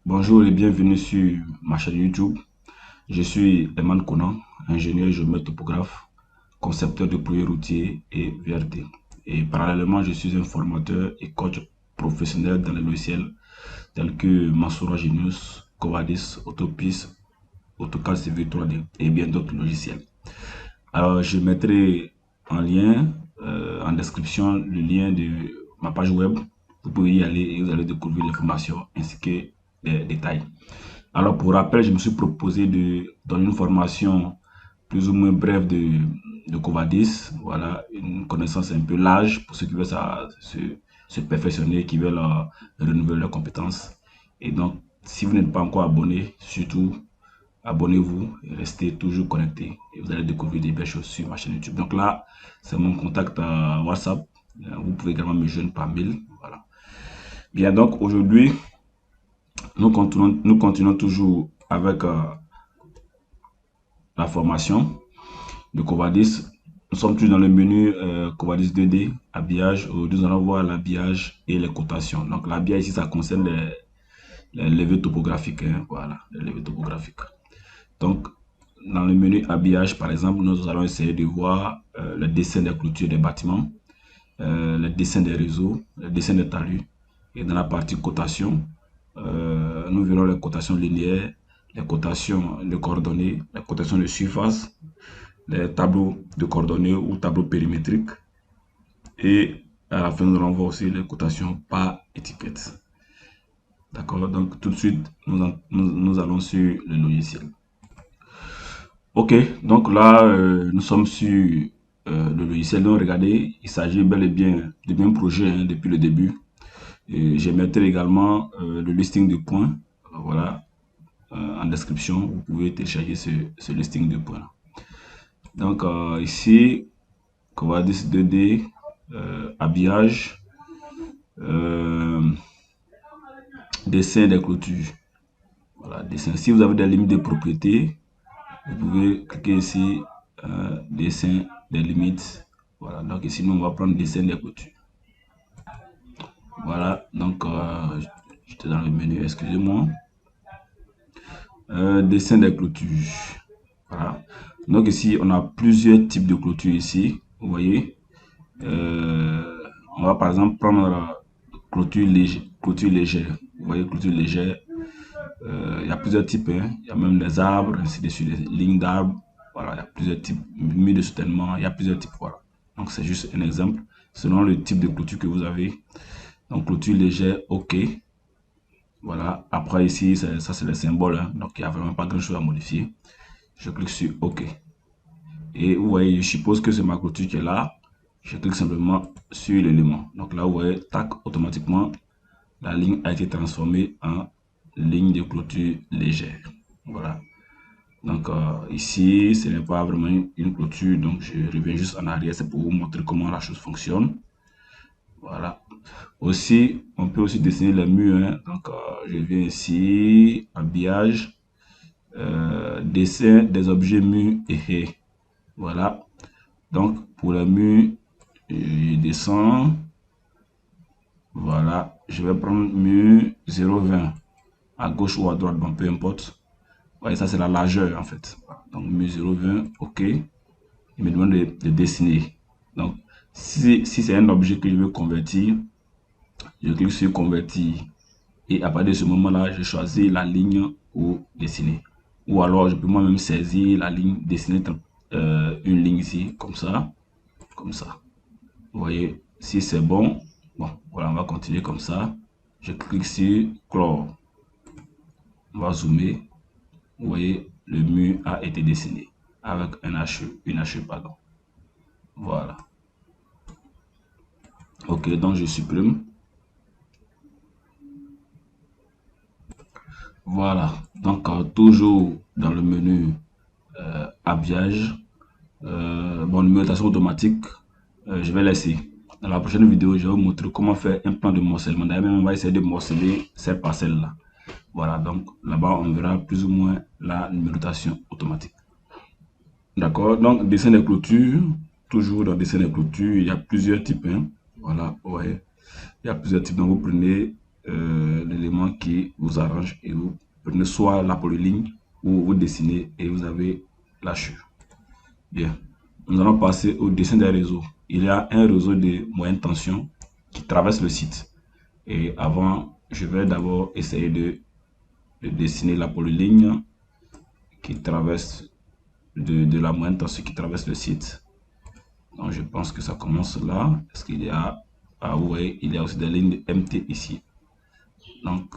Bonjour et bienvenue sur ma chaîne YouTube. Je suis Eman Konan, ingénieur géomètre topographe, concepteur de projets routiers et VRT. Et parallèlement, je suis un formateur et coach professionnel dans les logiciels tels que Masura Genius, Covadis, Autopis, AutoCAD CV 3D et bien d'autres logiciels. Alors, je mettrai en lien, en description, le lien de ma page web. Vous pouvez y aller et vous allez découvrir l'information ainsi que les détails. Alors, pour rappel, je me suis proposé de donner une formation plus ou moins brève de Covadis. Voilà, une connaissance un peu large pour ceux qui veulent se perfectionner, qui veulent renouveler leurs compétences. Et donc, si vous n'êtes pas encore abonné, surtout abonnez-vous et restez toujours connecté. Et vous allez découvrir des belles choses sur ma chaîne YouTube. Donc là, c'est mon contact WhatsApp. Vous pouvez également me joindre par mail. Voilà. Bien, donc aujourd'hui, nous continuons toujours avec la formation de Covadis. Nous sommes toujours dans le menu Covadis 2D, habillage. Aujourd'hui, nous allons voir l'habillage et les cotations. Donc, l'habillage ici, ça concerne les levées topographiques. Hein, voilà, les levées topographiques. Donc, dans le menu habillage, par exemple, nous allons essayer de voir le dessin des clôtures des bâtiments, le dessin des réseaux, le dessin des talus. Et dans la partie cotation, nous verrons les cotations linéaires, les cotations de coordonnées, les cotations de surface, les tableaux de coordonnées ou tableaux périmétriques. Et à la fin, nous allons voir aussi les cotations par étiquette. D'accord, donc tout de suite, nous allons sur le logiciel. Ok, donc là, nous sommes sur le logiciel. Donc regardez, il s'agit bel et bien du même projet hein, depuis le début. J'ai mettre également le listing de points. Voilà, en description, vous pouvez télécharger ce listing de points. Donc ici, Covadis 2D, habillage, dessin des clôtures. Voilà, dessin. Si vous avez des limites de propriété, vous pouvez cliquer ici, dessin des limites. Voilà, donc ici, nous, on va prendre dessin des clôtures. Voilà, donc j'étais dans le menu, excusez-moi. Dessin des clôtures. Voilà. Donc ici, on a plusieurs types de clôtures ici. Vous voyez. On va par exemple prendre clôture légère. Vous voyez, clôture légère. Il y a plusieurs types. Hein. Il y a même des arbres, ainsi de suite, des lignes d'arbres. Voilà, il y a plusieurs types. Murs de soutènement, il y a plusieurs types. Voilà. Donc c'est juste un exemple. Selon le type de clôture que vous avez. Donc clôture légère, OK. Voilà. Après ici, ça c'est le symbole. Hein. Donc il n'y a vraiment pas grand chose à modifier. Je clique sur OK. Et vous voyez, je suppose que c'est ma clôture qui est là. Je clique simplement sur l'élément. Donc là, vous voyez, tac, automatiquement, la ligne a été transformée en ligne de clôture légère. Voilà. Donc ici, ce n'est pas vraiment une clôture. Donc je reviens juste en arrière. C'est pour vous montrer comment la chose fonctionne. Voilà. Aussi, on peut aussi dessiner les murs. Hein. Donc je viens ici, habillage, dessin des objets murs et haies. Voilà. Donc pour les murs, je descends. Voilà, je vais prendre mur 0,20 à gauche ou à droite, bon, peu importe. Ouais, ça c'est la largeur en fait. Donc mur 0,20, ok. Il me demande de dessiner. Donc si c'est un objet que je veux convertir, je clique sur convertir. Et à partir de ce moment-là, je choisis la ligne ou dessiner. Ou alors je peux moi-même saisir la ligne, dessiner une ligne ici, comme ça, comme ça. Vous voyez, si c'est bon, bon, voilà, on va continuer comme ça. Je clique sur clore. On va zoomer. Vous voyez, le mur a été dessiné avec un une hache, pardon. Voilà. Ok, donc je supprime. Voilà. Donc, toujours dans le menu habillage, bon, numérotation automatique, je vais laisser. Dans la prochaine vidéo, je vais vous montrer comment faire un plan de morcellement. D'ailleurs, on va essayer de morceler cette parcelle-là. Voilà, donc là-bas, on verra plus ou moins la numérotation automatique. D'accord, donc dessin des clôtures, toujours dans dessin des clôtures, il y a plusieurs types. Hein. Voilà, ouais, il y a plusieurs types. Donc vous prenez l'élément qui vous arrange et vous prenez soit la polyligne ou vous dessinez et vous avez la chure. Bien, nous allons passer au dessin des réseaux. Il y a un réseau de moyenne tension qui traverse le site. Et avant, je vais d'abord essayer de dessiner la polyligne qui traverse de la moyenne tension qui traverse le site. Donc je pense que ça commence là. Est-ce qu'il y a... Ah vous voyez, il y a aussi des lignes de MT ici. Donc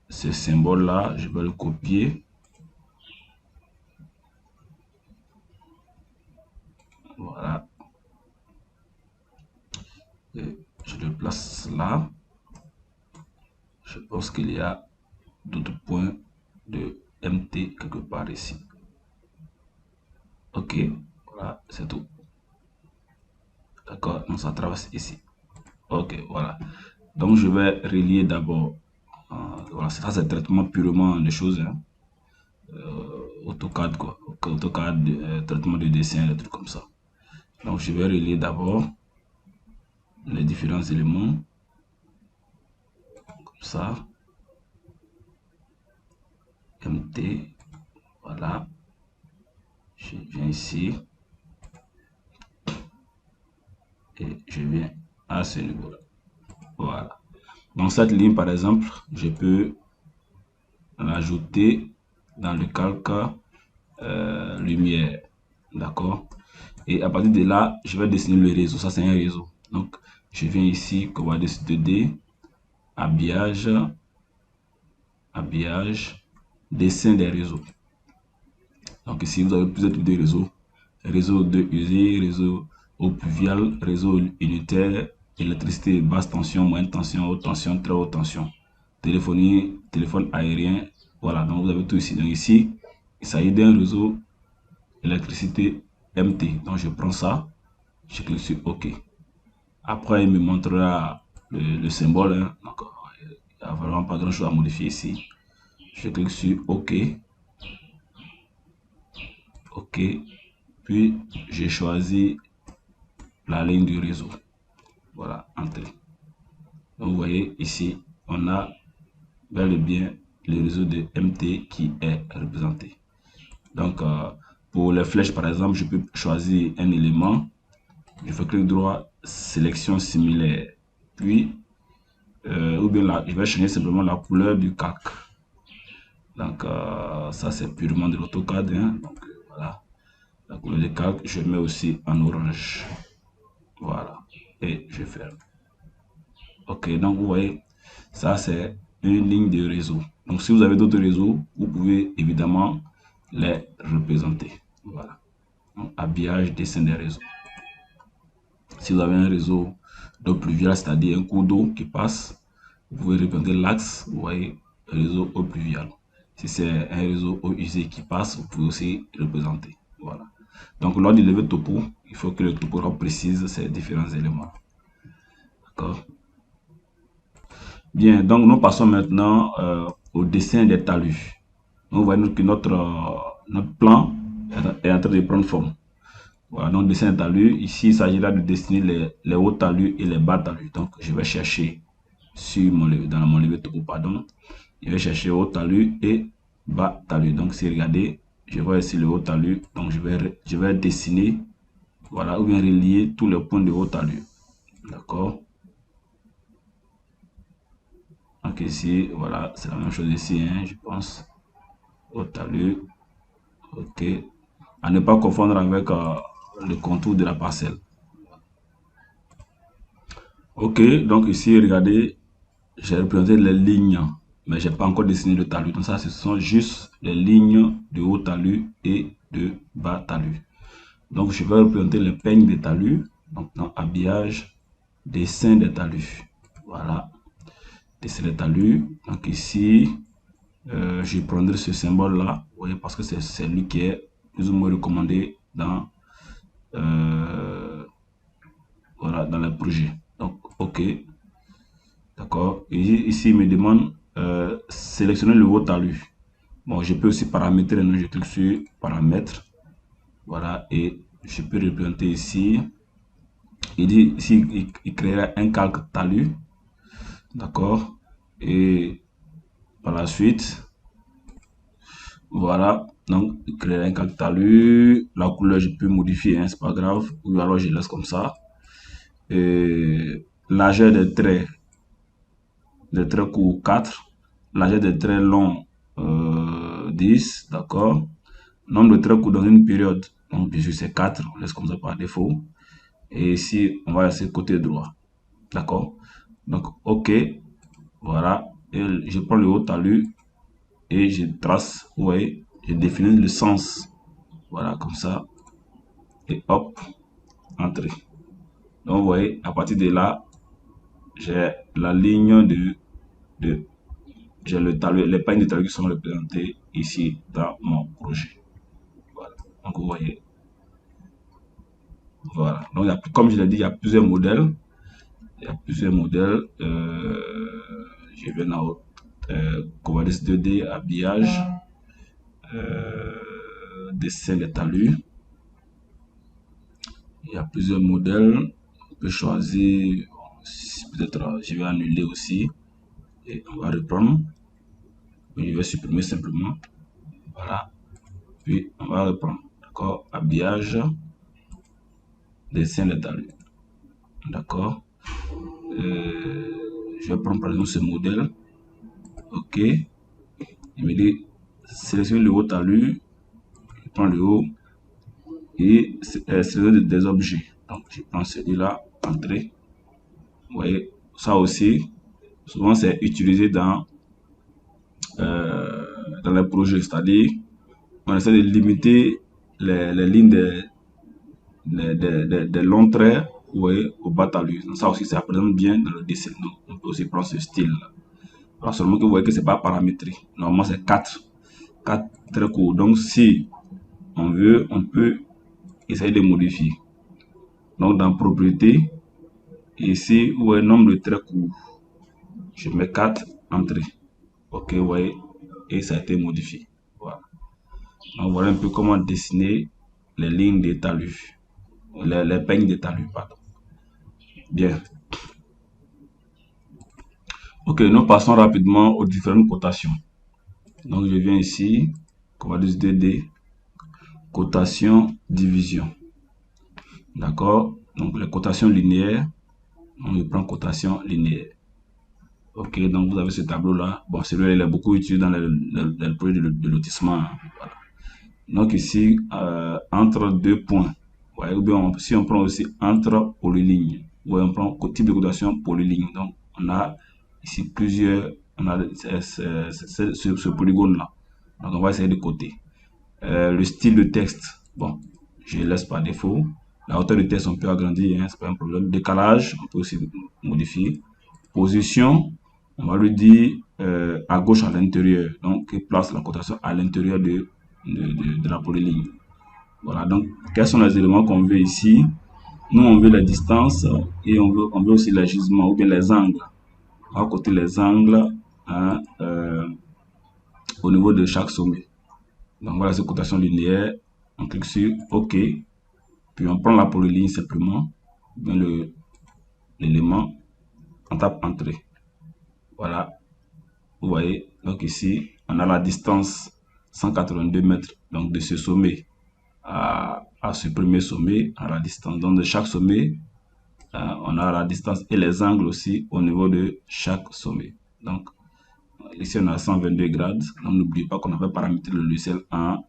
ce symbole là, je vais le copier. Voilà. Et je le place là. Je pense qu'il y a d'autres points de MT quelque part ici. Ok, voilà, c'est tout. D'accord, donc ça traverse ici. Ok, voilà. Donc je vais relier d'abord. Voilà, ça c'est traitement purement des choses. Hein. AutoCAD quoi. AutoCAD, traitement de dessin, des trucs comme ça. Donc je vais relier d'abord les différents éléments. Comme ça. MT. Voilà. Je viens ici. Et je viens à ce niveau-là. Voilà. Donc cette ligne par exemple, je peux l'ajouter dans le calque lumière. D'accord. Et à partir de là, je vais dessiner le réseau. Ça, c'est un réseau. Donc, je viens ici, commande 2D, habillage, dessin des réseaux. Donc ici, vous avez plusieurs types de réseaux. Réseau de usée, réseau eau pluviale, réseau unitaire, électricité basse tension, moyenne tension, haute tension, très haute tension. Téléphonie, téléphone aérien. Voilà, donc vous avez tout ici. Donc ici, il s'agit d'un réseau électricité MT. Donc je prends ça, je clique sur OK. Après, il me montrera le symbole. Hein. Donc, il n'y a vraiment pas grand chose à modifier ici. Je clique sur OK. OK. Puis, j'ai choisi la ligne du réseau. Voilà, entrée. Donc, vous voyez ici, on a bel et bien le réseau de MT qui est représenté. Donc, pour les flèches, par exemple, je peux choisir un élément. Je fais clic droit, sélection similaire. Puis, ou bien là, je vais changer simplement la couleur du calque. Donc, ça, c'est purement de l'AutoCAD. Hein. Donc, voilà. La couleur du calque, je mets aussi en orange. Voilà. Et je ferme. Ok, donc vous voyez, ça, c'est une ligne de réseau. Donc, si vous avez d'autres réseaux, vous pouvez évidemment les représenter. Voilà. Donc, habillage, dessin des réseaux. Si vous avez un réseau d'eau pluviale, c'est-à-dire un cours d'eau qui passe, vous pouvez représenter l'axe, vous voyez, réseau eau pluviale. Si c'est un réseau eau usée qui passe, vous pouvez aussi représenter. Voilà. Donc, lors du levé topo, il faut que le topographe précise ces différents éléments. D'accord. Bien, donc nous passons maintenant au dessin des talus. Donc, vous voyez que notre plan est en train de prendre forme. Voilà, donc dessin des talus. Ici, il s'agira de dessiner les hauts talus et les bas talus. Donc, je vais chercher dans mon levé topo, pardon. Je vais chercher haut talus et bas talus. Donc, si regardez, je vois ici le haut talus. Donc, je vais dessiner, voilà, ou bien relier tous les points de haut talus. D'accord. Donc, ici, voilà, c'est la même chose ici, hein, je pense. Haut talus. Ok. À ne pas confondre avec le contour de la parcelle. Ok, donc ici, regardez, j'ai représenté les lignes, mais j'ai pas encore dessiné le talus. Donc ça, ce sont juste les lignes de haut talus et de bas talus. Donc je vais représenter les peignes des talus. Donc dans habillage, dessin des talus. Voilà, dessin des talus. Donc ici, je prendrai ce symbole là, vous voyez, parce que c'est lui qui est plus ou moins recommandé dans voilà, dans le projet. Donc ok. D'accord. Et ici, il me demande sélectionner le haut talus. Bon, je peux aussi paramétrer. Donc, je clique sur paramètres. Voilà. Et je peux représenter ici. Il dit ici, il créera un calque talus. D'accord. Et par la suite, voilà, donc créer un calque talus. La couleur, je peux modifier, hein, c'est pas grave. Ou alors je laisse comme ça. Et largeur des traits courts 4, largeur des traits longs 10, d'accord. Nombre de traits courts dans une période, donc bien sûr c'est 4, on laisse comme ça par défaut. Et ici, on va laisser côté droit, d'accord. Donc OK, voilà. Et je prends le haut talus et je trace, vous voyez, je définis le sens. Voilà, comme ça. Et hop, entrée. Donc vous voyez, à partir de là, j'ai la ligne de j'ai le talus, les pagnes de talus qui sont représentés ici dans mon projet. Voilà. Donc vous voyez, voilà. Donc comme je l'ai dit, il y a plusieurs modèles. Il y a plusieurs modèles. Je viens dans Covadis 2D, habillage, dessin des talus. Il y a plusieurs modèles. On peut choisir. Peut-être je vais annuler aussi. Et on va reprendre. Je vais supprimer simplement. Voilà. Puis on va reprendre. D'accord. Habillage, dessin des talus. D'accord. Je vais prendre par exemple ce modèle. OK. Il me dit sélectionne le haut talus. Je prends le haut et sélectionne des objets. Donc je prends celui-là, entrée. Vous voyez, ça aussi, souvent c'est utilisé dans les projets, c'est-à-dire on essaie de limiter les lignes des longs traits, vous voyez, au bas talus. Donc ça aussi, ça représente bien dans le dessin. Donc on peut aussi prendre ce style-là. Alors seulement que vous voyez que c'est pas paramétré. Normalement, c'est 4 très courts. Donc si on veut, on peut essayer de modifier. Donc dans propriété, ici, vous voyez nombre de traits courts. Je mets 4 entrées. OK, vous voyez, et ça a été modifié. Voilà. Donc voilà un peu comment dessiner les lignes des talus. Les peignes des talus, pardon. Bien. OK, nous passons rapidement aux différentes cotations. Donc je viens ici, Covadis 2D, cotation, division. D'accord. Donc les cotations linéaires, on prend cotation linéaire. OK, donc vous avez ce tableau-là. Bon, celui-là, il est beaucoup utilisé dans le projet de lotissement. Voilà. Donc ici, entre deux points. Ouais, ou bien si on prend aussi entre polylignes. Ouais, on prend type de cotation polyligne. Donc on a ici plusieurs, on a ce polygone-là. Donc on va essayer de coter. Le style de texte, bon, je laisse par défaut. La hauteur de texte, on peut agrandir, hein, c'est pas un problème. Décalage, on peut aussi modifier. Position, on va lui dire à gauche à l'intérieur. Donc, il place la cotation à l'intérieur de la polyligne. Voilà, donc, quels sont les éléments qu'on veut ici? Nous, on veut la distance et on veut aussi l'ajustement ou bien les angles. On va coter les angles hein, au niveau de chaque sommet. Donc, voilà, cette cotation linéaire. On clique sur OK. Puis, on prend la polyligne simplement. Bien l'élément. On tape Entrée. Voilà. Vous voyez, donc ici, on a la distance 182 mètres. Donc de ce sommet à ce premier sommet, à la distance. Donc de chaque sommet, on a la distance et les angles aussi au niveau de chaque sommet. Donc ici, on a 122 grades. Donc n'oubliez pas qu'on avait paramétré le logiciel en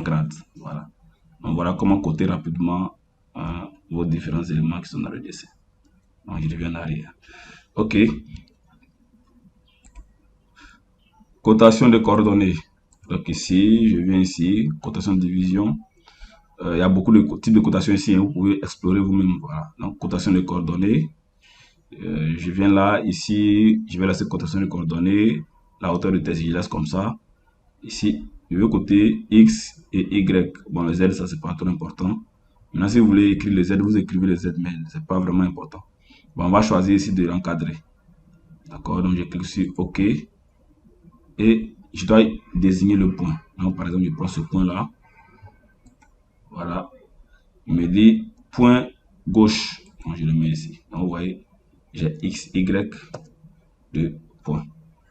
grades. Voilà. Donc voilà comment coter rapidement vos différents éléments qui sont dans le dessin. Donc je reviens en arrière. OK. Cotation de coordonnées. Donc ici, je viens ici, cotation de division. Il y a beaucoup de types de cotations ici, hein, vous pouvez explorer vous-même. Voilà. Donc cotation de coordonnées. Je viens là, ici, je vais laisser cotation de coordonnées. La hauteur de test, je laisse comme ça. Ici, je veux côté X et Y. Bon, le Z, ça c'est pas trop important. Maintenant, si vous voulez écrire les Z, vous écrivez les Z, mais c'est pas vraiment important. Bon, on va choisir ici de l'encadrer. D'accord, donc je clique sur OK. Et je dois désigner le point. Donc, par exemple, je prends ce point-là. Voilà. Il me dit point gauche. Donc, je le mets ici. Donc, vous voyez, j'ai X, Y, 2 points.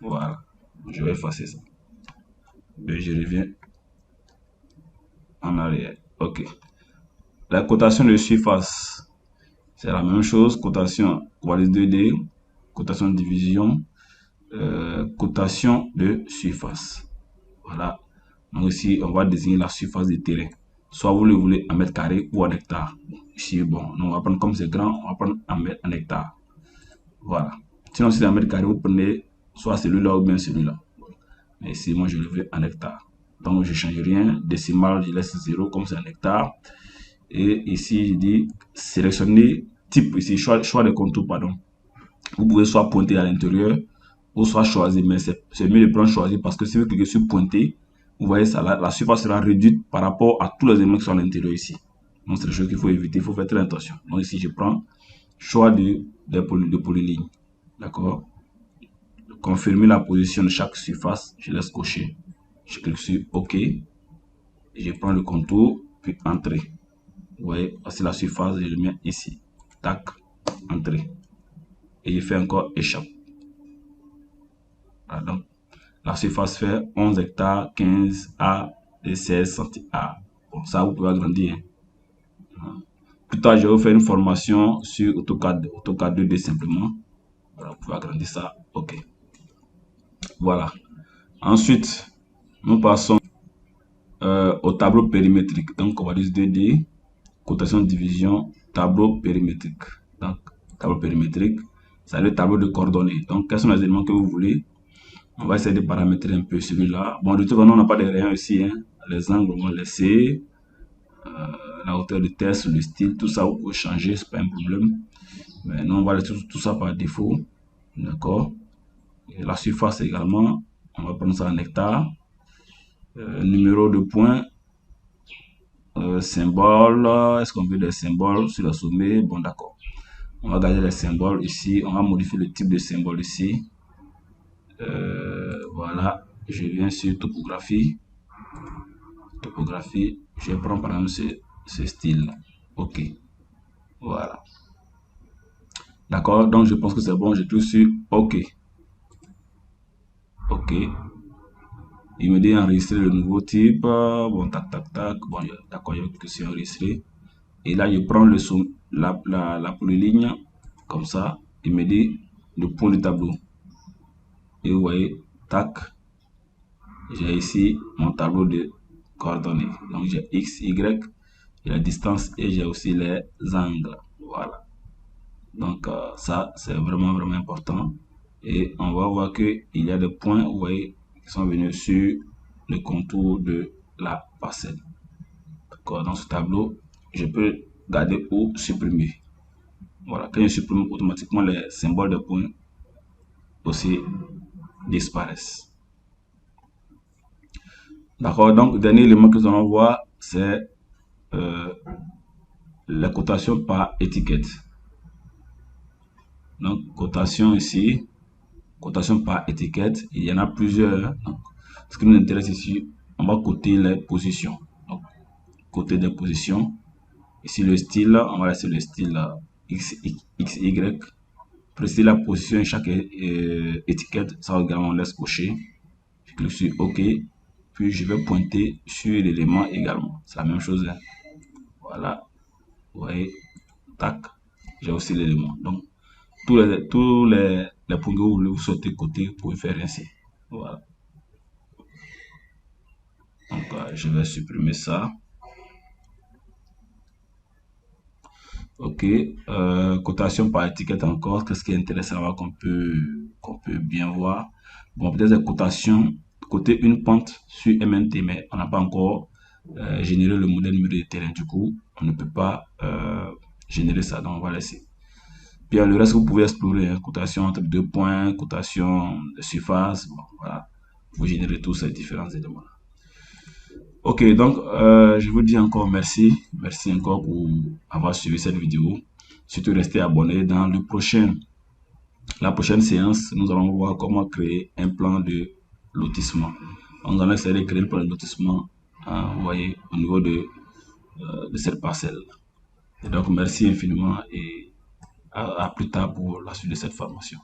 Voilà. Je vais effacer ça. Et je reviens en arrière. OK. La cotation de surface, c'est la même chose. Cotation valise 2D, cotation de division, cotation de surface. Voilà. Donc ici, on va désigner la surface du terrain. Soit vous le voulez en mètres carrés ou en hectares. Ici, bon, on va prendre comme c'est grand, on va prendre en hectares. Voilà. Sinon, si c'est en mètres carrés, vous prenez soit celui-là ou bien celui-là. Mais ici, moi, je le veux en hectares. Donc, je ne change rien. Décimal, je laisse 0 comme c'est en hectares. Et ici, je dis sélectionner type. Ici, choix de contour, pardon. Vous pouvez soit pointer à l'intérieur ou soit choisir. Mais c'est mieux de prendre choisir parce que si vous cliquez sur pointer, vous voyez, ça, la surface sera réduite par rapport à tous les éléments qui sont à l'intérieur ici. Donc, c'est des choses qu'il faut éviter. Il faut faire très attention. Donc, ici, je prends choix de polyligne. D'accord? Confirmer la position de chaque surface. Je laisse cocher. Je clique sur OK. Je prends le contour, puis Entrée. Vous voyez, voici la surface. Je le mets ici. Tac. Entrée. Et je fais encore échappe. Voilà, donc, la surface fait 11 hectares, 15 A et 16 cm. Bon, ça, vous pouvez agrandir. Plus tard, je vais vous faire une formation sur AutoCAD 2D simplement. Voilà, vous pouvez agrandir ça. OK. Voilà. Ensuite, nous passons au tableau périmétrique. Donc, on va dire 2D, cotation de division, tableau périmétrique. Donc, tableau périmétrique, c'est le tableau de coordonnées. Donc, quels sont les éléments que vous voulez? On va essayer de paramétrer un peu celui-là. Bon, de toute façon, on n'a pas de rayons ici. Hein. Les angles, on va laisser. La hauteur de test, le style, tout ça, vous pouvez changer, c'est pas un problème. Mais nous, on va laisser tout ça par défaut. D'accord. La surface également, on va prendre ça en hectares. Numéro de points. Symbole. Est-ce qu'on veut des symboles sur le sommet? Bon, d'accord. On va garder les symboles ici. On va modifier le type de symbole ici. Voilà. Je viens sur topographie. Topographie. Je prends par exemple ce style. OK. Voilà. D'accord. Donc, je pense que c'est bon. Je clique sur OK. OK. Il me dit enregistrer le nouveau type. Bon, tac, tac, tac. Bon, d'accord, je clique sur enregistrer. Et là, je prends la polyligne. Comme ça. Il me dit le point du tableau. Et vous voyez, tac. J'ai ici mon tableau de coordonnées. Donc, j'ai X, Y, la distance et j'ai aussi les angles. Voilà. Donc, ça, c'est vraiment, vraiment important. Et on va voir qu'il y a des points, vous voyez, qui sont venus sur le contour de la parcelle. D'accord. Dans ce tableau, je peux garder ou supprimer. Voilà. Quand je supprime, automatiquement, les symboles de points aussi disparaissent. D'accord. Donc, le dernier élément que nous allons voir, c'est la cotation par étiquette. Donc, cotation ici, cotation par étiquette, il y en a plusieurs. Donc, ce qui nous intéresse ici, on va coter les positions. Donc, côté des positions. Ici, le style, on va laisser le style XY. Préciser la position de chaque étiquette, ça également on laisse cocher. Je clique sur OK. Puis, je vais pointer sur l'élément également. C'est la même chose. Hein. Voilà. Vous voyez, tac. J'ai aussi l'élément. Donc, tous les points que vous voulez vous sauter côté, vous pouvez faire ainsi. Voilà. Donc, je vais supprimer ça. OK. Cotation par étiquette encore. Qu'est-ce qui est intéressant qu'on peut bien voir? Bon, peut-être la cotation côté une pente sur MNT, mais on n'a pas encore généré le modèle numéro de terrain. Du coup, on ne peut pas générer ça. Donc, on va laisser. Puis le reste, vous pouvez explorer. Hein, cotation entre deux points, cotation de surface. Bon, voilà. Vous générez tous ces différents éléments. Ok, donc je vous dis encore merci. Merci encore pour avoir suivi cette vidéo. Surtout restez abonnés dans la prochaine séance. Nous allons voir comment créer un plan de lotissement. Nous allons essayer de créer un plan de lotissement, vous voyez, au niveau de cette parcelle. Et donc merci infiniment et à plus tard pour la suite de cette formation.